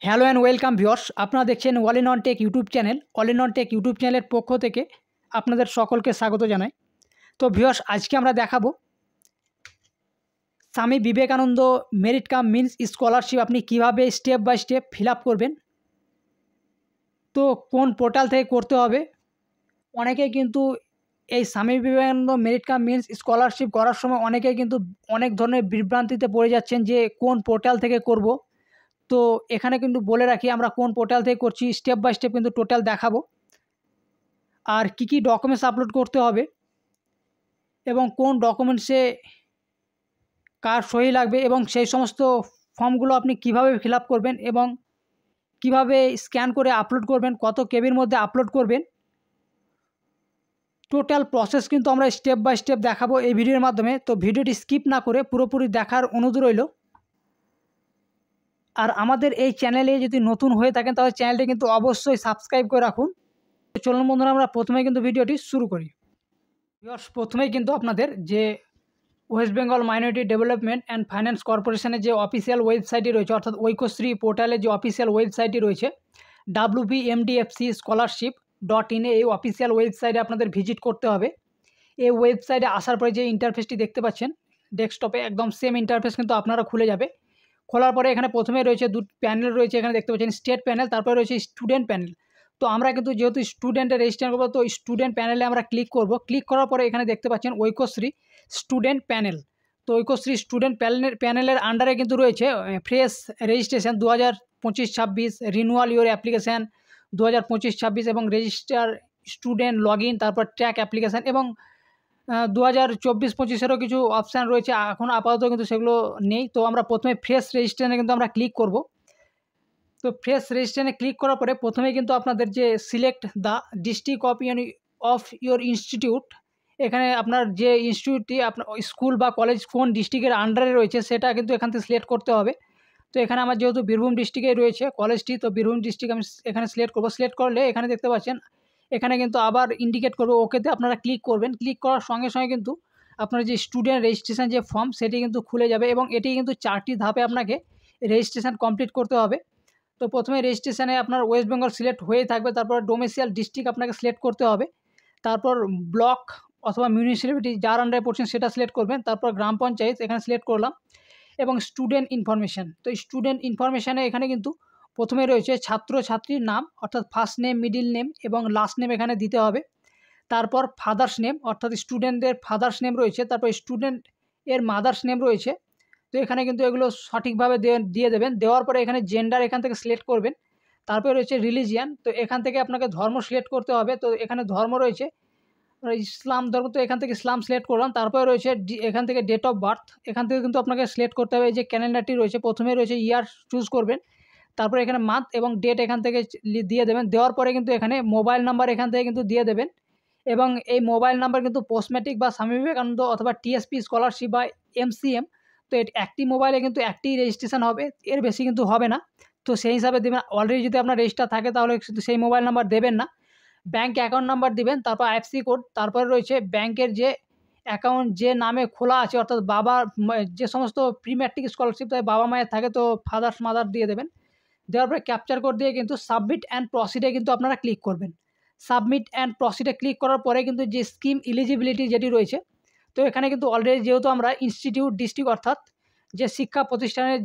Hello and welcome viewers, আপনারা দেখছেন all in on take YouTube channel. All in on take YouTube চ্যানেলের পক্ষ থেকে আপনাদের সকলকে স্বাগত জানাই। তো ভিউয়ার্স, আজকে আমরা দেখাবো Swami Vivekananda merit cum means scholarship আপনি কিভাবে step by step fill up করবেন। তো কোন পোর্টাল থেকে করতে হবে। অনেকে কিন্তু এই স্বামী Vivekananda merit cum means scholarship করার সময় অনেকে কিন্তু অনেক ধরনের বিভ্রান্তিতে পড়ে যাচ্ছেন যে কোন পোর্টাল থেকে করব। তো এখানে কিন্তু বলে রাখি আমরা কোন পোর্টাল থেকে করছি, স্টেপ বাই স্টেপ কিন্তু টোটাল দেখাবো। আর কি কি ডকুমেন্টস আপলোড করতে হবে এবং কোন ডকুমেন্টসে কার সই লাগবে এবং সেই সমস্ত ফর্মগুলো আপনি কিভাবে ফিল আপ করবেন এবং কিভাবে স্ক্যান করে আপলোড করবেন, কত কেবির মধ্যে আপলোড করবেন। টোটাল প্রসেস কিন্তু আমরা স্টেপ বাই স্টেপ দেখাবো এই ভিডিওর মাধ্যমে। তো ভিডিওটি স্কিপ না করে পুরোপুরি দেখার অনুরোধ রইল। আর আমাদের এই চ্যানেলে যদি নতুন হয়ে থাকেন তাহলে চ্যানেলটি কিন্তু অবশ্যই সাবস্ক্রাইব করে রাখুন। চলুন বন্ধুরা, আমরা প্রথমেই কিন্তু ভিডিওটি শুরু করি। প্রথমেই কিন্তু আপনাদের যে West Bengal minority development and finance কর্পোরেশনের যে অফিসিয়াল ওয়েবসাইটটি রয়েছে, অর্থাৎ ঐক্যশ্রী পোর্টালের যে অফিসিয়াল ওয়েবসাইটটি রয়েছে WBMDFC-scholarship.in, এই অফিসিয়াল ওয়েবসাইটে আপনাদের ভিজিট করতে হবে। এই ওয়েবসাইটে আসার পরে যে ইন্টারফেসটি দেখতে পাচ্ছেন ডেস্কটপে, একদম সেম ইন্টারফেস কিন্তু আপনারা খুলে যাবে। খোলার পরে এখানে প্রথমে রয়েছে দুটো প্যানেল রয়েছে, এখানে দেখতে পাচ্ছেন স্টেট প্যানেল, তারপরে রয়েছে স্টুডেন্ট প্যানেল। তো আমরা কিন্তু যেহেতু স্টুডেন্টের রেজিস্ট্রেশন করবো, তো স্টুডেন্ট প্যানেলে আমরা ক্লিক করব। ক্লিক করার পরে এখানে দেখতে পাচ্ছেন ঐক্যশ্রী স্টুডেন্ট প্যানেল। তো ঐক্যশ্রী স্টুডেন্ট প্যানেলের আন্ডারে কিন্তু রয়েছে fresh registration 2025-26, renewal your application 2025-26 এবং রেজিস্টার স্টুডেন্ট লগ ইন, তারপর ট্র্যাক অ্যাপ্লিকেশান এবং 2024-25-এরও কিছু অপশান রয়েছে। এখন আপাতত কিন্তু সেগুলো নেই। তো আমরা প্রথমে ফ্রেশ রেজিস্ট্রেশনে কিন্তু আমরা ক্লিক করব। তো ফ্রেশ রেজিস্ট্রেশনে ক্লিক করার পরে প্রথমেই কিন্তু আপনাদের যে select the district of your institute, এখানে আপনার যে ইনস্টিটিউটটি আপনার স্কুল বা কলেজ কোন ডিস্ট্রিক্টের আন্ডারে রয়েছে সেটা কিন্তু এখান থেকে সিলেক্ট করতে হবে। তো এখানে আমার যেহেতু বীরভূম ডিস্ট্রিক্টে রয়েছে কলেজটি, তো বীরভূম ডিস্ট্রিক্ট আমি এখানে সিলেক্ট করব। সিলেক্ট করলে এখানে দেখতে পাচ্ছেন এখানে কিন্তু আবার ইন্ডিকেট করবে, ওকেতে আপনারা ক্লিক করবেন। ক্লিক করার সঙ্গে সঙ্গে কিন্তু আপনার যে স্টুডেন্ট রেজিস্ট্রেশন যে ফর্ম সেটি কিন্তু খুলে যাবে এবং এটি কিন্তু 4টি ধাপে আপনাকে রেজিস্ট্রেশন কমপ্লিট করতে হবে। তো প্রথমে রেজিস্ট্রেশনে আপনার ওয়েস্ট বেঙ্গল সিলেক্ট হয়ে থাকবে, তারপর ডোমেসিয়াল ডিস্ট্রিক্ট আপনাকে সিলেক্ট করতে হবে, তারপর ব্লক অথবা মিউনিসিপ্যালিটি যার আন্ডারে পড়ছেন সেটা সিলেক্ট করবেন, তারপর গ্রাম পঞ্চায়েত এখানে সিলেক্ট করলাম এবং স্টুডেন্ট ইনফরমেশান। তো স্টুডেন্ট ইনফরমেশানে এখানে কিন্তু প্রথমে রয়েছে ছাত্রছাত্রীর নাম, অর্থাৎ ফার্স্ট নেম, মিডিল নেম এবং লাস্ট নেম এখানে দিতে হবে। তারপর ফাদার্স নেম, অর্থাৎ স্টুডেন্টদের ফাদার্স নেম রয়েছে, তারপর স্টুডেন্ট এর মাদার্স নেম রয়েছে। তো এখানে কিন্তু এগুলো সঠিকভাবে দিয়ে দেবেন। দেওয়ার পরে এখানে জেন্ডার এখান থেকে সিলেক্ট করবেন। তারপরে রয়েছে রিলিজিয়ান, তো এখান থেকে আপনাকে ধর্ম সিলেক্ট করতে হবে। তো এখানে ধর্ম রয়েছে ইসলাম ধর্ম, তো এখান থেকে ইসলাম সিলেক্ট করলাম। তারপরে রয়েছে এখান থেকে ডেট অফ বার্থ, এখান থেকে কিন্তু আপনাকে সিলেক্ট করতে হবে। এই যে ক্যালেন্ডারটি রয়েছে প্রথমে রয়েছে ইয়ার চুজ করবেন, তারপরে এখানে মান্থ এবং ডেট এখান থেকে দিয়ে দেবেন। দেওয়ার পরে কিন্তু এখানে মোবাইল নাম্বার এখান থেকে কিন্তু দিয়ে দেবেন এবং এই মোবাইল নাম্বার কিন্তু পোস্টম্যাট্রিক বা স্বামী বিবেকানন্দ অথবা টিএসপি স্কলারশিপ বা এমসিএম, তো একটি মোবাইলে কিন্তু একটি রেজিস্ট্রেশন হবে, এর বেশি কিন্তু হবে না। তো সেই হিসাবে দেবেন। অলরেডি যদি আপনার রেজিস্টার থাকে তাহলে শুধু সেই মোবাইল নাম্বার দেবেন না, ব্যাঙ্ক অ্যাকাউন্ট নাম্বার দিবেন, তারপর আইএফএসসি কোড, তারপরে রয়েছে ব্যাংকের যে অ্যাকাউন্ট যে নামে খোলা আছে, অর্থাৎ বাবার যে সমস্ত প্রি ম্যাট্রিক স্কলারশিপ তাই বাবা মায়ের থাকে, তো ফাদার্স মাদার দিয়ে দেবেন। দেওয়ার পরে ক্যাপচার কোড দিয়ে কিন্তু সাবমিট অ্যান্ড প্রসিডে কিন্তু আপনারা ক্লিক করবেন। সাবমিট অ্যান্ড প্রসিডে ক্লিক করার পরে কিন্তু যে স্কিম এলিজিবিলিটি যেটি রয়েছে, তো এখানে কিন্তু অলরেডি যেহেতু আমরা ইনস্টিটিউট ডিস্ট্রিক্ট অর্থাৎ যে শিক্ষা প্রতিষ্ঠানের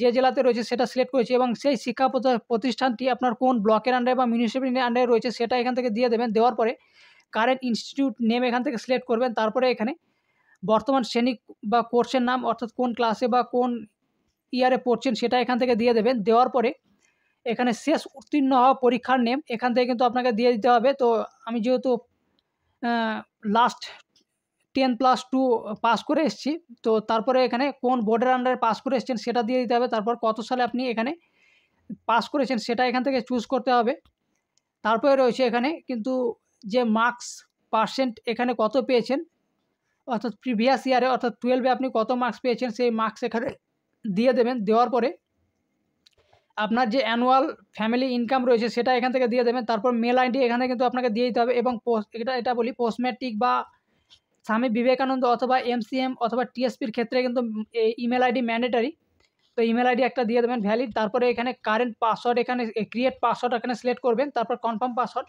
যে জেলাতে রয়েছে সেটা সিলেক্ট করেছি এবং সেই শিক্ষা প্রতিষ্ঠানটি আপনার কোন ব্লকের আন্ডারে বা মিউনিসিপ্যালিটির আন্ডারে রয়েছে সেটা এখান থেকে দিয়ে দেবেন। দেওয়ার পরে কারেন্ট ইনস্টিটিউট নেম এখান থেকে সিলেক্ট করবেন। তারপরে এখানে বর্তমান শ্রেণী বা কোর্সের নাম, অর্থাৎ কোন ক্লাসে বা কোন ইয়ারে পড়ছেন সেটা এখান থেকে দিয়ে দেবেন। দেওয়ার পরে এখানে শেষ উত্তীর্ণ হওয়া পরীক্ষার নেম এখান থেকে কিন্তু আপনাকে দিয়ে দিতে হবে। তো আমি যেহেতু লাস্ট 10+2 পাস করে এসেছি, তো তারপরে এখানে কোন বোর্ডের আন্ডারে পাস করে এসেছেন সেটা দিয়ে দিতে হবে। তারপর কত সালে আপনি এখানে পাস করেছেন সেটা এখান থেকে চুজ করতে হবে। তারপরে রয়েছে এখানে কিন্তু যে মার্কস পার্সেন্ট এখানে কত পেয়েছেন, অর্থাৎ প্রিভিয়াস ইয়ারে অর্থাৎ 12-এ আপনি কত মার্কস পেয়েছেন সেই মার্কস এখানে দিয়ে দেবেন। দেওয়ার পরে আপনার যে অ্যানুয়াল ফ্যামিলি ইনকাম রয়েছে সেটা এখান থেকে দিয়ে দেবেন। তারপর মেল আইডি এখানে কিন্তু আপনাকে দিয়ে দিতে হবে এবং এটা বলি পোস্ট ম্যাট্রিক বা স্বামী বিবেকানন্দ অথবা এমসিএম অথবা টিএসপির ক্ষেত্রে কিন্তু এই ইমেল আইডি ম্যান্ডেটারি। তো ইমেল আইডি একটা দিয়ে দেবেন ভ্যালিড, তারপরে এখানে কারেন্ট পাসওয়ার্ড এখানে ক্রিয়েট পাসওয়ার্ড এখানে সিলেক্ট করবেন, তারপর কনফার্ম পাসওয়ার্ড,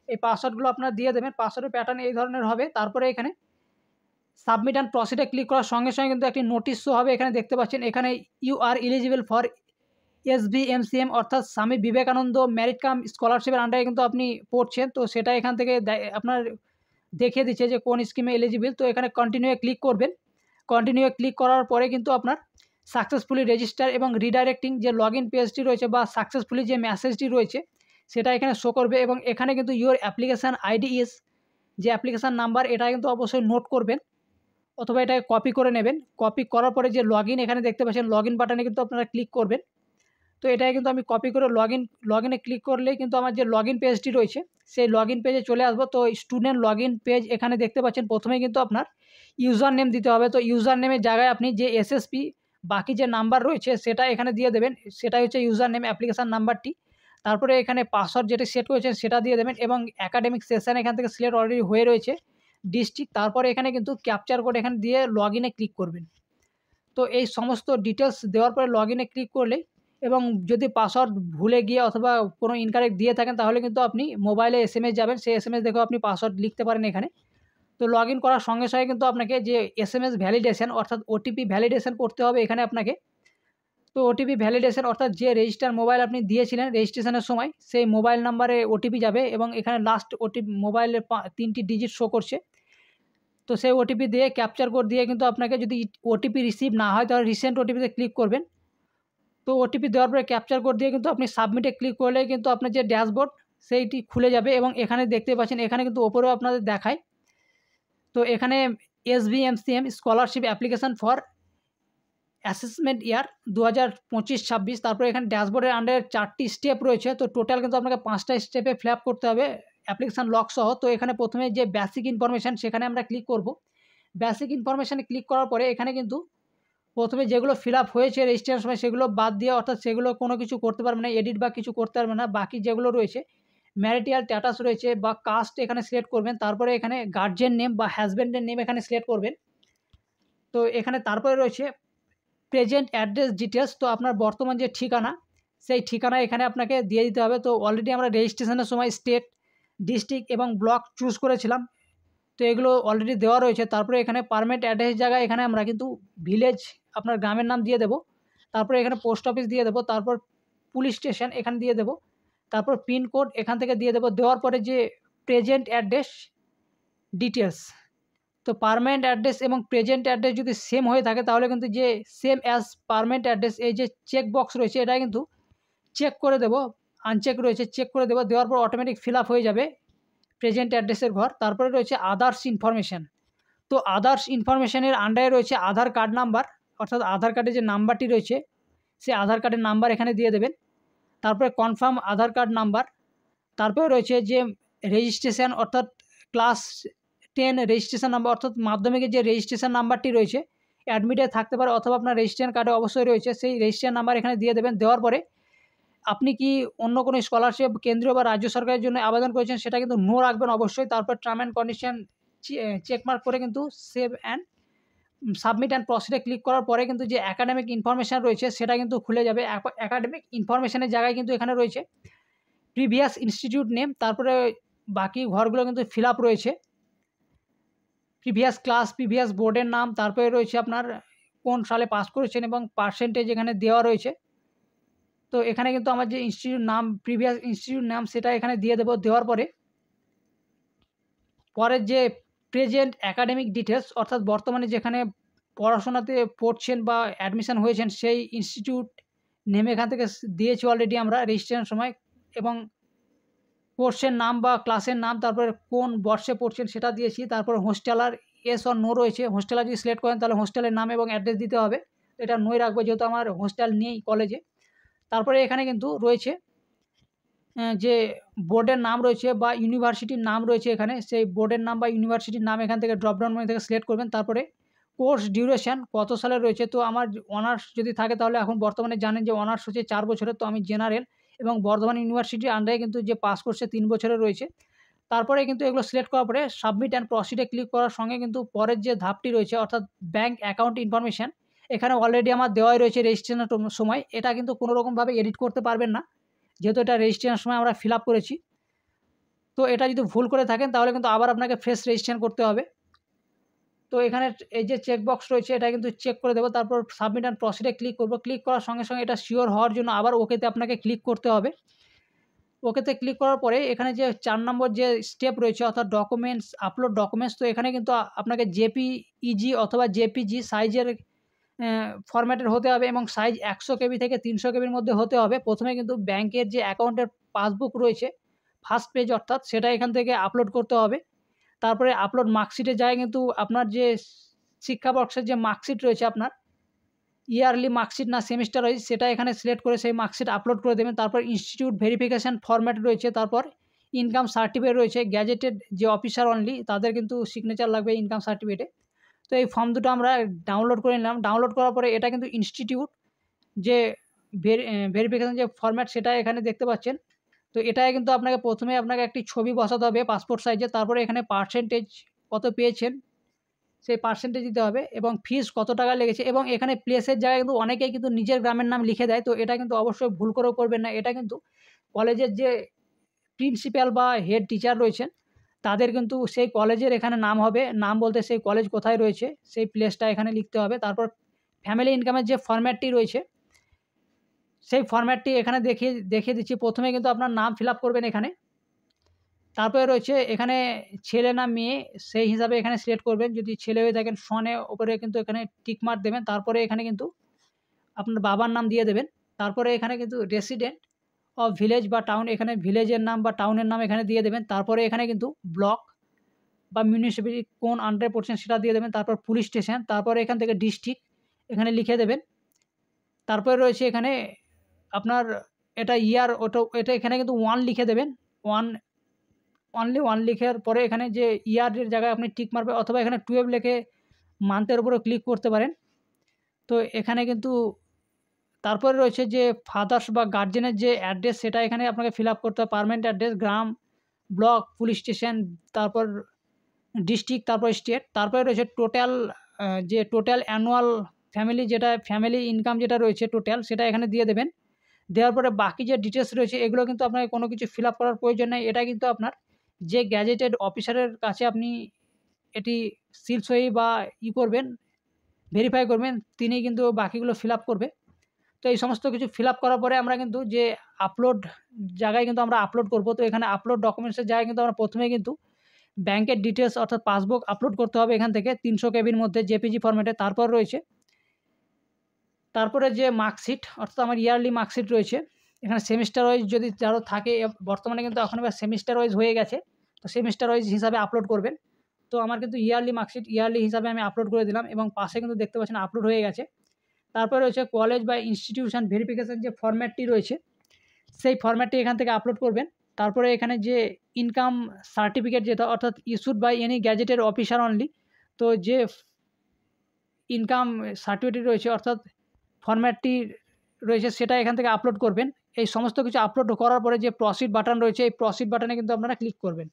এই পাসওয়ার্ডগুলো আপনারা দিয়ে দেবেন। পাসওয়ার্ডের প্যাটার্ন এই ধরনের হবে। তারপরে এখানে সাবমিট অ্যান্ড প্রসিডে ক্লিক করার সঙ্গে সঙ্গে কিন্তু একটি নোটিশ শো হবে, এখানে দেখতে পাচ্ছেন। এখানে you are eligible for SBMCM অর্থাৎ স্বামী বিবেকানন্দ মেরিট কাম স্কলারশিপের আন্ডারে কিন্তু আপনি পড়ছেন, তো সেটা এখান থেকে আপনার দেখিয়ে দিচ্ছে যে কোন স্কিমে এলিজিবল। তো এখানে কন্টিনিউয়ে ক্লিক করবেন। কন্টিনিউয়ে ক্লিক করার পরে কিন্তু আপনার সাকসেসফুলি রেজিস্টার এবং রিডাইরেক্টিং যে লগ ইন পেজটি রয়েছে বা সাকসেসফুলি যে মেসেজটি রয়েছে সেটা এখানে শো করবে, এবং এখানে কিন্তু ইউর অ্যাপ্লিকেশান আইডি ইজ, যে অ্যাপ্লিকেশান নাম্বার, এটা কিন্তু অবশ্যই নোট করবেন অথবা এটাকে কপি করে নেবেন। কপি করার পরে যে লগ ইন এখানে দেখতে পাচ্ছেন, লগ ইন বাটনে কিন্তু আপনারা ক্লিক করবেন। তো এটাই কিন্তু আমি কপি করে লগ ইনে ক্লিক করলেই কিন্তু আমার যে লগ ইন পেজটি রয়েছে সেই লগ ইন পেজে চলে আসবো। তো স্টুডেন্ট লগ ইন পেজ এখানে দেখতে পাচ্ছেন, প্রথমেই কিন্তু আপনার ইউজার নেম দিতে হবে। তো ইউজার নেমের জায়গায় আপনি যে SSP বাকি যে নাম্বার রয়েছে সেটা এখানে দিয়ে দেবেন, সেটাই হচ্ছে ইউজার নেম অ্যাপ্লিকেশান নাম্বারটি। তারপরে এখানে পাসওয়ার্ড যেটা সেট করেছেন সেটা দিয়ে দেবেন, এবং একাডেমিক সেশন এখান থেকে সিলেক্ট অলরেডি হয়ে রয়েছে, ডিস্ট্রিক্ট। তারপরে এখানে কিন্তু ক্যাপচার কোড এখানে দিয়ে লগ ইনে ক্লিক করবেন। তো এই সমস্ত ডিটেলস দেওয়ার পরে লগ ইনে ক্লিক করলেই, এবং যদি পাসওয়ার্ড ভুলে গিয়ে অথবা কোনো ইনকারেক্ট দিয়ে থাকেন তাহলে কিন্তু আপনি মোবাইলে SMS যাবেন, সেই SMS দেখেও আপনি পাসওয়ার্ড লিখতে পারেন এখানে। তো লগ ইন করার সঙ্গে সঙ্গে কিন্তু আপনাকে যে SMS ভ্যালিডেশন অর্থাৎ OTP ভ্যালিডেশন করতে হবে এখানে আপনাকে। তো OTP ভ্যালিডেশন অর্থাৎ যে রেজিস্টার মোবাইল আপনি দিয়েছিলেন রেজিস্ট্রেশনের সময় সেই মোবাইল নাম্বারে OTP যাবে, এবং এখানে লাস্ট OTP মোবাইলের 3টি ডিজিট শো করছে। তো সেই OTP দিয়ে ক্যাপচার কোড দিয়ে কিন্তু আপনাকে, যদি OTP রিসিভ না হয় তাহলে রিসেন্ট OTPতে ক্লিক করবেন। তো OTP দেওয়ার পরে ক্যাপচার কোড দিয়ে কিন্তু আপনি সাবমিটে ক্লিক করলেই কিন্তু আপনার যে ড্যাশবোর্ড সেইটি খুলে যাবে, এবং এখানে দেখতে পাচ্ছেন এখানে কিন্তু ওপরেও আপনাদের দেখায়। তো এখানে SBMCM scholarship application for assessment ইয়ার 2025-26, তারপরে এখানে ড্যাশবোর্ডের আন্ডারে 4টি স্টেপ রয়েছে। তো টোটাল কিন্তু আপনাকে 5টা স্টেপে ফিল করতে হবে অ্যাপ্লিকেশান লক সহ। তো এখানে প্রথমে যে বেসিক ইনফরমেশান সেখানে আমরা ক্লিক করব। বেসিক ইনফরমেশানে ক্লিক করার পরে এখানে কিন্তু প্রথমে যেগুলো ফিল আপ হয়েছে রেজিস্ট্রেশনের সময় সেগুলো বাদ দিয়ে, অর্থাৎ সেগুলো কোনো কিছু করতে পারবে না, এডিট বা কিছু করতে পারবে না। বাকি যেগুলো রয়েছে ম্যারিটাল স্ট্যাটাস রয়েছে বা কাস্ট এখানে সিলেক্ট করবেন। তারপরে এখানে গার্জিয়ান নেম বা হাজব্যান্ডের নেম এখানে সিলেক্ট করবেন। তো এখানে তারপরে রয়েছে প্রেজেন্ট অ্যাড্রেস ডিটেলস, তো আপনার বর্তমান যে ঠিকানা সেই ঠিকানা এখানে আপনাকে দিয়ে দিতে হবে। তো অলরেডি আমরা রেজিস্ট্রেশনের সময় স্টেট, ডিস্ট্রিক্ট এবং ব্লক চুজ করেছিলাম, তো এগুলো অলরেডি দেওয়া রয়েছে। তারপরে এখানে পারমানেন্ট অ্যাড্রেস জায়গায় এখানে আমরা কিন্তু ভিলেজ আপনার গ্রামের নাম দিয়ে দেবো। তারপরে এখানে পোস্ট অফিস দিয়ে দেবো, তারপর পুলিশ স্টেশন এখানে দিয়ে দেবো, তারপর পিনকোড এখান থেকে দিয়ে দেবো। দেওয়ার পরে যে প্রেজেন্ট অ্যাড্রেস ডিটেলস, তো পারমানেন্ট অ্যাড্রেস এবং প্রেজেন্ট অ্যাড্রেস যদি সেম হয়ে থাকে তাহলে কিন্তু যে সেম অ্যাজ পারমানেন্ট অ্যাড্রেস এই যে চেক বক্স রয়েছে এটা কিন্তু চেক করে দেবো, আনচেক রয়েছে চেক করে দেবো। দেওয়ার পর অটোমেটিক ফিল আপ হয়ে যাবে প্রেজেন্ট অ্যাড্রেসের ঘর। তারপরে রয়েছে আদার্স ইনফরমেশান, তো আদার্স ইনফরমেশানের আন্ডারে রয়েছে আধার কার্ড নাম্বার, অর্থাৎ আধার কার্ডের যে নাম্বারটি রয়েছে সেই আধার কার্ডের নাম্বার এখানে দিয়ে দেবেন। তারপরে কনফার্ম আধার কার্ড নাম্বার, তারপরে রয়েছে যে রেজিস্ট্রেশন অর্থাৎ ক্লাস 10 রেজিস্ট্রেশন নাম্বার, অর্থাৎ মাধ্যমিকের যে রেজিস্ট্রেশন নাম্বারটি রয়েছে অ্যাডমিটে থাকতে পারে অথবা আপনার রেজিস্ট্রেশন কার্ডে অবশ্যই রয়েছে, সেই রেজিস্ট্রেশন নাম্বার এখানে দিয়ে দেবেন। দেওয়ার পরে আপনি কি অন্য কোনো স্কলারশিপ কেন্দ্রীয় বা রাজ্য সরকারের জন্য আবেদন করেছেন সেটা কিন্তু নো রাখবেন অবশ্যই। তারপর টার্ম অ্যান্ড কন্ডিশন চেকমার্ক করে কিন্তু সেভ অ্যান্ড সাবমিট অ্যান্ড প্রসিডে ক্লিক করার পরে কিন্তু যে অ্যাকাডেমিক ইনফরমেশান রয়েছে সেটা কিন্তু খুলে যাবে। অ্যাকাডেমিক ইনফরমেশানের জায়গায় কিন্তু এখানে রয়েছে প্রিভিয়াস ইনস্টিটিউট নেম, তারপরে বাকি ঘরগুলো কিন্তু ফিল আপ রয়েছে, প্রিভিয়াস ক্লাস, প্রিভিয়াস বোর্ডের নাম, তারপরে রয়েছে আপনার কোন সালে পাস করেছেন এবং পার্সেন্টেজ এখানে দেওয়া রয়েছে। তো এখানে কিন্তু আমার যে ইনস্টিটিউট নাম, প্রিভিয়াস ইনস্টিটিউট নাম সেটা এখানে দিয়ে দেবো। দেওয়ার পরে পরের যে প্রেজেন্ট অ্যাকাডেমিক ডিটেলস অর্থাৎ বর্তমানে যেখানে পড়াশোনাতে পড়ছেন বা অ্যাডমিশান হয়েছেন সেই ইনস্টিটিউট নেম এখান থেকে দিয়েছি অলরেডি আমরা রেজিস্ট্রেশনের সময়, এবং কোর্সের নাম বা ক্লাসের নাম, তারপরে কোন বর্ষে পড়ছেন সেটা দিয়েছি। তারপর হোস্টেলার এস অর নো রয়েছে, হোস্টেলার যদি সিলেক্ট করেন তাহলে হোস্টেলের নাম এবং অ্যাড্রেস দিতে হবে, এটা নোই রাখবো যেহেতু আমার হোস্টেল নেই কলেজে। তারপরে এখানে কিন্তু রয়েছে যে বোর্ডের নাম রয়েছে বা ইউনিভার্সিটির নাম রয়েছে এখানে, সেই বোর্ডের নাম বা ইউনিভার্সিটির নাম এখান থেকে ড্রপডাউন মেনু থেকে সিলেক্ট করবেন। তারপরে কোর্স ডিউরেশন কত সালে রয়েছে, তো আমার অনার্স যদি থাকে তাহলে এখন বর্তমানে জানেন যে অনার্স হচ্ছে 4 বছরের, তো আমি জেনারেল এবং বর্ধমান ইউনিভার্সিটির আন্ডারে কিন্তু যে পাস করছে 3 বছরের রয়েছে। তারপরে কিন্তু এগুলো সিলেক্ট করার পরে সাবমিট অ্যান্ড প্রসিডে ক্লিক করার সঙ্গে কিন্তু পরের যে ধাপটি রয়েছে অর্থাৎ ব্যাঙ্ক অ্যাকাউন্ট ইনফরমেশান, এখানে অলরেডি আমার দেওয়াই রয়েছে রেজিস্ট্রেশনের সময়। এটা কিন্তু কোনো রকমভাবে এডিট করতে পারবেন না, যেহেতু এটা রেজিস্ট্রেশনের সময় আমরা ফিল আপ করেছি। তো এটা যদি ভুল করে থাকেন তাহলে কিন্তু আবার আপনাকে ফ্রেশ রেজিস্ট্রেশন করতে হবে। তো এখানে এই যে চেক বক্স রয়েছে এটা কিন্তু চেক করে দেবো, তারপর সাবমিট অ্যান্ড প্রসিডে ক্লিক করব। ক্লিক করার সঙ্গে সঙ্গে এটা শিওর হওয়ার জন্য আবার ওকেতে আপনাকে ক্লিক করতে হবে। ওকেতে ক্লিক করার পরে এখানে যে 4 নম্বর যে স্টেপ রয়েছে অর্থাৎ ডকুমেন্টস, আপলোড ডকুমেন্টস, তো এখানে কিন্তু আপনাকে জেপিইজি অথবা জেপিজি সাইজের ফরম্যাটের হতে হবে এবং সাইজ 100 কেবি থেকে 300 কেবির মধ্যে হতে হবে। প্রথমে কিন্তু ব্যাংকের যে অ্যাকাউন্টের পাসবুক রয়েছে ফার্স্ট পেজ অর্থাৎ সেটা এখান থেকে আপলোড করতে হবে। তারপরে আপলোড মার্কশিটের জায়গায় কিন্তু আপনার যে শিক্ষাবর্ষের যে মার্কশিট রয়েছে আপনার ইয়ারলি মার্কশিট না সেমিস্টার ওয়াইজ সেটা এখানে সিলেক্ট করে সেই মার্কশিট আপলোড করে দেবেন। তারপর ইনস্টিটিউট ভেরিফিকেশান ফরম্যাট রয়েছে, তারপর ইনকাম সার্টিফিকেট রয়েছে, গ্যাজেটেড যে অফিসার অনলি তাদের কিন্তু সিগনেচার লাগবে ইনকাম সার্টিফিকেটে। তো এই ফর্ম দুটো আমরা ডাউনলোড করে নিলাম। ডাউনলোড করার পরে এটা কিন্তু ইনস্টিটিউট যে ভেরিফিকেশান যে ফরম্যাট সেটা এখানে দেখতে পাচ্ছেন। তো এটায় কিন্তু প্রথমে আপনাকে একটি ছবি বসাতে হবে পাসপোর্ট সাইজে, তারপরে এখানে পার্সেন্টেজ কত পেয়েছেন সেই পার্সেন্টেজ দিতে হবে এবং ফিস কত টাকা লেগেছে, এবং এখানে প্লেসের জায়গায় কিন্তু অনেকেই কিন্তু নিজের গ্রামের নাম লিখে দেয়। তো এটা কিন্তু অবশ্যই ভুল করেও করবেন না। এটা কিন্তু কলেজের যে প্রিন্সিপাল বা হেড টিচার রয়েছেন তাদের কিন্তু সেই কলেজের এখানে নাম হবে, নাম বলতে সেই কলেজ কোথায় রয়েছে সেই প্লেসটা এখানে লিখতে হবে। তারপর ফ্যামিলি ইনকামের যে ফরম্যাটটি রয়েছে সেই ফরম্যাটটি এখানে দেখিয়ে দিচ্ছি। প্রথমে কিন্তু আপনার নাম ফিল আপ করবেন এখানে, তারপরে রয়েছে এখানে ছেলে না মেয়ে সেই হিসাবে এখানে সিলেক্ট করবেন। যদি ছেলে হয়ে থাকেন সনের ওপরে কিন্তু এখানে টিক মার্ক দেবেন। তারপরে এখানে কিন্তু আপনার বাবার নাম দিয়ে দেবেন। তারপরে এখানে কিন্তু রেসিডেন্ট অফ ভিলেজ বা টাউন, এখানে ভিলেজের নাম বা টাউনের নাম এখানে দিয়ে দেবেন। তারপরে এখানে কিন্তু ব্লক বা মিউনিসিপ্যালিটি কোন 100% সেটা দিয়ে দেবেন। তারপর পুলিশ স্টেশন, তারপরে এখান থেকে ডিস্ট্রিক্ট এখানে লিখে দেবেন। তারপরে রয়েছে এখানে আপনার এটা ইয়ার এটা এখানে কিন্তু 1 লিখে দেবেন। অনলি 1 লিখার পরে এখানে যে ইয়ারের জায়গায় আপনি টিক মারবেন, অথবা এখানে 12 লিখে মান্থের উপরে ক্লিক করতে পারেন। তো এখানে কিন্তু তারপরে রয়েছে যে ফাদার্স বা গার্জেনের যে অ্যাড্রেস সেটা এখানে আপনাকে ফিল আপ করতে হবে। পার্মানেন্ট অ্যাড্রেস, গ্রাম, ব্লক, পুলিশ স্টেশন, তারপর ডিস্ট্রিক্ট, তারপর স্টেট। তারপরে রয়েছে টোটাল অ্যানুয়াল ফ্যামিলি ইনকাম যেটা রয়েছে টোটাল সেটা এখানে দিয়ে দেবেন। দেওয়ার পরে বাকি যে ডিটেলস রয়েছে এগুলো কিন্তু আপনাকে কোনো কিছু ফিল আপ করার প্রয়োজন নেই। এটা কিন্তু আপনার যে গ্যাজেটেড অফিসারের কাছে আপনি এটি সিল সই বা করবেন, ভেরিফাই করবেন, তিনি কিন্তু বাকিগুলো ফিল আপ করবে। তো এই সমস্ত কিছু ফিল আপ করার পরে আমরা কিন্তু যে আপলোড জায়গায় কিন্তু আমরা আপলোড করব। তো এখানে আপলোড ডকুমেন্টসের জায়গায় কিন্তু আমরা প্রথমে কিন্তু ব্যাংকের ডিটেলস অর্থাৎ পাসবুক আপলোড করতে হবে এখান থেকে 300 কেবির মধ্যে জেপিজি ফরম্যাটে। তারপরে যে মার্কশিট অর্থাৎ আমার ইয়ারলি মার্কশিট রয়েছে, এখানে সেমিস্টার ওয়াইজ যদি যারও থাকে, বর্তমানে কিন্তু এখন এবার সেমিস্টার ওয়াইজ হয়ে গেছে, তো সেমিস্টার ওয়াইজ হিসাবে আপলোড করবেন। তো আমার কিন্তু ইয়ারলি মার্কশিট ইয়ারলি হিসাবে আমি আপলোড করে দিলাম এবং পাশে কিন্তু দেখতে পাচ্ছেন আপলোড হয়ে গেছে। তারপরে রয়েছে কলেজ বা ইনস্টিটিউশন ভেরিফিকেশান যে ফরম্যাটটি রয়েছে সেই ফরম্যাটটি এখান থেকে আপলোড করবেন। তারপরে এখানে যে ইনকাম সার্টিফিকেট যেটা অর্থাৎ issued by any gazetted officer only, তো যে ইনকাম সার্টিফিকেট রয়েছে অর্থাৎ ফরম্যাটটি রয়েছে সেটা এখান থেকে আপলোড করবেন। এই সমস্ত কিছু আপলোড করার পরে যে প্রসিড বাটন রয়েছে এই প্রসিড বাটনে কিন্তু আপনারা ক্লিক করবেন।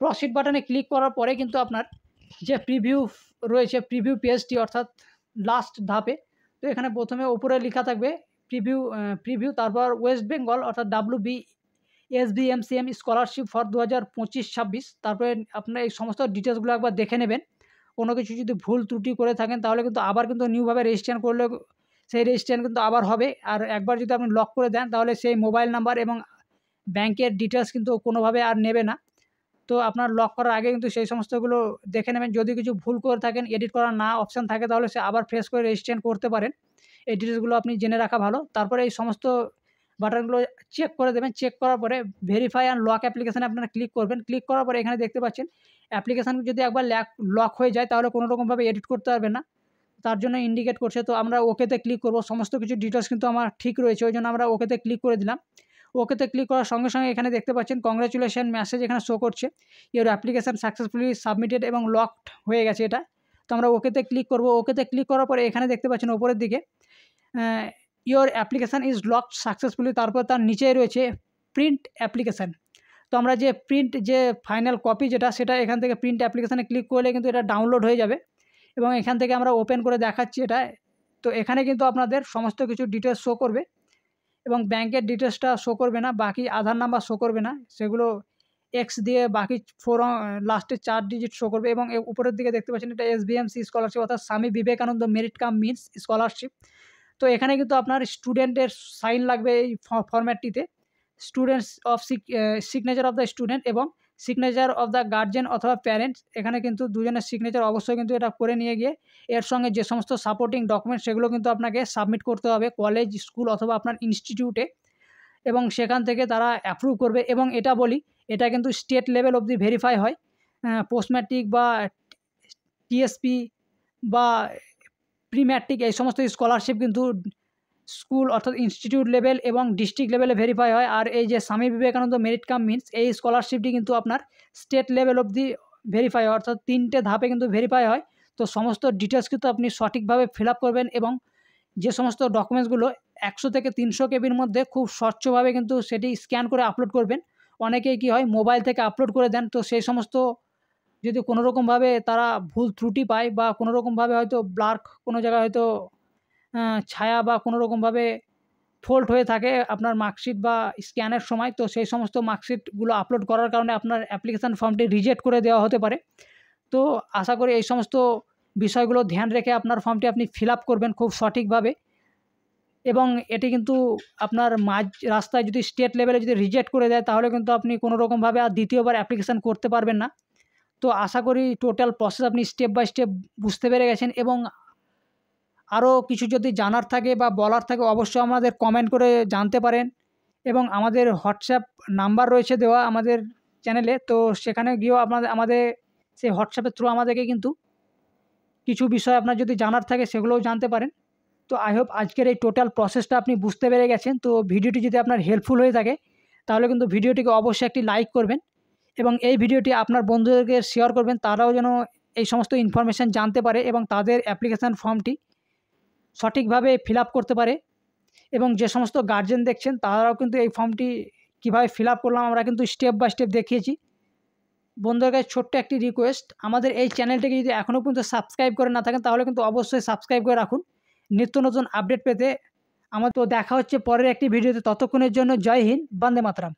প্রসিড বাটনে ক্লিক করার পরে কিন্তু আপনার যে প্রিভিউ রয়েছে প্রিভিউ পেজটি অর্থাৎ লাস্ট ধাপে, তো এখানে প্রথমে উপরে লেখা থাকবে প্রিভিউ, তারপর ওয়েস্ট বেঙ্গল অর্থাৎ WBSBMCM স্কলারশিপ ফর 2025-26। তারপরে আপনার এই সমস্ত ডিটেলসগুলো একবার দেখে নেবেন। কোনো কিছু যদি ভুল ত্রুটি করে থাকেন তাহলে কিন্তু আবার কিন্তু নিউভাবে রেজিস্ট্রেশন করলে সেই রেজিস্ট্রেশন কিন্তু আবার হবে। আর একবার যদি আপনি লক করে দেন তাহলে সেই মোবাইল নাম্বার এবং ব্যাংকের ডিটেলস কিন্তু কোনোভাবে আর নেবে না। তো আপনার লক করার আগে কিন্তু সেই সমস্তগুলো দেখে নেবেন। যদি কিছু ভুল করে থাকেন, এডিট করার না অপশান থাকে, তাহলে সে আবার ফ্রেশ করে রেজিস্ট্রেশন করতে পারেন। এই ডিটেলসগুলো আপনি জেনে রাখা ভালো। তারপরে এই সমস্ত বাটনগুলো চেক করে দেবেন। চেক করার পরে ভেরিফাই অ্যান্ড লক অ্যাপ্লিকেশানে আপনারা ক্লিক করবেন। ক্লিক করার পরে এখানে দেখতে পাচ্ছেন অ্যাপ্লিকেশান যদি একবার লক হয়ে যায় তাহলে কোনো রকমভাবে এডিট করতে পারবেন না, তার জন্য ইন্ডিকেট করছে। তো আমরা ওকেতে ক্লিক করব। সমস্ত কিছু ডিটেলস কিন্তু আমার ঠিক রয়েছে, ওই জন্য আমরা ওকেতে ক্লিক করে দিলাম। ওকেতে ক্লিক করার সঙ্গে সঙ্গে এখানে দেখতে পাচ্ছেন কংগ্রাচুলেশন মেসেজ এখানে শো করছে, ইওর অ্যাপ্লিকেশান সাকসেসফুলি সাবমিটেড এবং লকড হয়ে গেছে এটা। তো আমরা ওকেতে ক্লিক করব। ওকেতে ক্লিক করার পরে এখানে দেখতে পাচ্ছেন ওপরের দিকে your application is locked successfully, তারপর তার নিচেই রয়েছে প্রিন্ট অ্যাপ্লিকেশান। তো আমরা যে ফাইনাল কপি যেটা সেটা এখান থেকে প্রিন্ট অ্যাপ্লিকেশানে ক্লিক করলে কিন্তু এটা ডাউনলোড হয়ে যাবে এবং এখান থেকে আমরা ওপেন করে দেখাচ্ছি এটা তো এখানে কিন্তু আপনাদের সমস্ত কিছু ডিটেলস শো করবে এবং ব্যাংকের ডিটেলসটা শো করবে না, বাকি আধার নাম্বার শো করবে না, সেগুলো এক্স দিয়ে বাকি লাস্টে 4 ডিজিট শো করবে। এবং উপরের দিকে দেখতে পাচ্ছেন এটা SBMC স্কলারশিপ অর্থাৎ Swami Vivekananda merit cum means scholarship. তো এখানে কিন্তু আপনার স্টুডেন্টের সাইন লাগবে এই ফরম্যাটটিতে, students of signature of the student এবং সিগনেচার অফ দ্য গার্জেন অথবা প্যারেন্টস। এখানে কিন্তু দুজনের সিগনেচার অবশ্যই কিন্তু এটা করে নিয়ে গিয়ে এর সঙ্গে যে সমস্ত সাপোর্টিং ডকুমেন্টস সেগুলো কিন্তু আপনাকে সাবমিট করতে হবে কলেজ, স্কুল অথবা আপনার ইনস্টিটিউটে, এবং সেখান থেকে তারা অ্যাপ্রুভ করবে। এবং এটা বলি, এটা কিন্তু স্টেট লেভেল অবধি ভেরিফাই হয়, পোস্ট ম্যাট্রিক বা টিএসপি বা প্রি ম্যাট্রিক এই সমস্ত স্কলারশিপ কিন্তু স্কুল অর্থাৎ ইনস্টিটিউট লেভেল এবং ডিস্ট্রিক্ট লেভেলে ভেরিফাই হয়। আর এই যে স্বামী বিবেকানন্দ মেরিট কাম মিন্স এই স্কলারশিপটি কিন্তু আপনার স্টেট লেভেল অবধি ভেরিফাই হয়, অর্থাৎ 3টে ধাপে কিন্তু ভেরিফাই হয়। তো সমস্ত ডিটেলস কিন্তু আপনি সঠিকভাবে ফিল আপ করবেন এবং যে সমস্ত ডকুমেন্টসগুলো 100 থেকে 300 কেবির মধ্যে খুব স্বচ্ছভাবে কিন্তু সেটি স্ক্যান করে আপলোড করবেন। অনেকেই কী হয় মোবাইল থেকে আপলোড করে দেন, তো সেই সমস্ত যদি কোনো রকমভাবে তারা ভুল ত্রুটি পায় বা কোনো রকমভাবে হয়তো ব্লার কোনো জায়গায় হয়তো ছায়া বা কোনো রকমভাবে ফল্ট হয়ে থাকে আপনার মার্কশিট বা স্ক্যানের সময়, তো সেই সমস্ত মার্কশিটগুলো আপলোড করার কারণে আপনার অ্যাপ্লিকেশান ফর্মটি রিজেক্ট করে দেওয়া হতে পারে। তো আশা করি এই সমস্ত বিষয়গুলো ধ্যান রেখে আপনার ফর্মটি আপনি ফিল আপ করবেন খুব সঠিকভাবে। এবং এটি কিন্তু আপনার মাঝ রাস্তায় যদি স্টেট লেভেলে যদি রিজেক্ট করে দেয় তাহলে কিন্তু আপনি কোনো রকমভাবে আর দ্বিতীয়বার অ্যাপ্লিকেশান করতে পারবেন না। তো আশা করি টোটাল প্রসেস আপনি স্টেপ বাই স্টেপ বুঝতে পেরে গেছেন, এবং আরও কিছু যদি জানার থাকে বা বলার থাকে অবশ্যই আমাদের কমেন্ট করে জানতে পারেন। এবং আমাদের হোয়াটসঅ্যাপ নাম্বার রয়েছে দেওয়া আমাদের চ্যানেলে, তো সেখানে গিয়েও আমাদের সেই হোয়াটসঅ্যাপের থ্রু আমাদেরকে কিন্তু কিছু বিষয় আপনার যদি জানার থাকে সেগুলোও জানতে পারেন। তো আই হোপ আজকের এই টোটাল প্রসেসটা আপনি বুঝতে পেরে গেছেন। তো ভিডিওটি যদি আপনার হেল্পফুল হয়ে থাকে তাহলে কিন্তু ভিডিওটিকে অবশ্যই একটি লাইক করবেন এবং এই ভিডিওটি আপনার বন্ধুদেরকে শেয়ার করবেন, তারাও যেন এই সমস্ত ইনফরমেশান জানতে পারে এবং তাদের অ্যাপ্লিকেশান ফর্মটি সঠিকভাবে ফিল আপ করতে পারে। এবং যে সমস্ত গার্জেন দেখছেন তারাও কিন্তু এই ফর্মটি কীভাবে ফিল আপ করলাম আমরা কিন্তু স্টেপ বাই স্টেপ দেখিয়েছি। বন্ধুদের কাছে ছোট্ট একটি রিকোয়েস্ট, আমাদের এই চ্যানেলটিকে যদি এখনও পর্যন্ত সাবস্ক্রাইব করে না থাকেন তাহলে কিন্তু অবশ্যই সাবস্ক্রাইব করে রাখুন নিত্য নতুন আপডেট পেতে। আমার তো দেখা হচ্ছে পরের একটি ভিডিওতে, ততক্ষণের জন্য জয় হিন্দ, বন্দে মাতরম।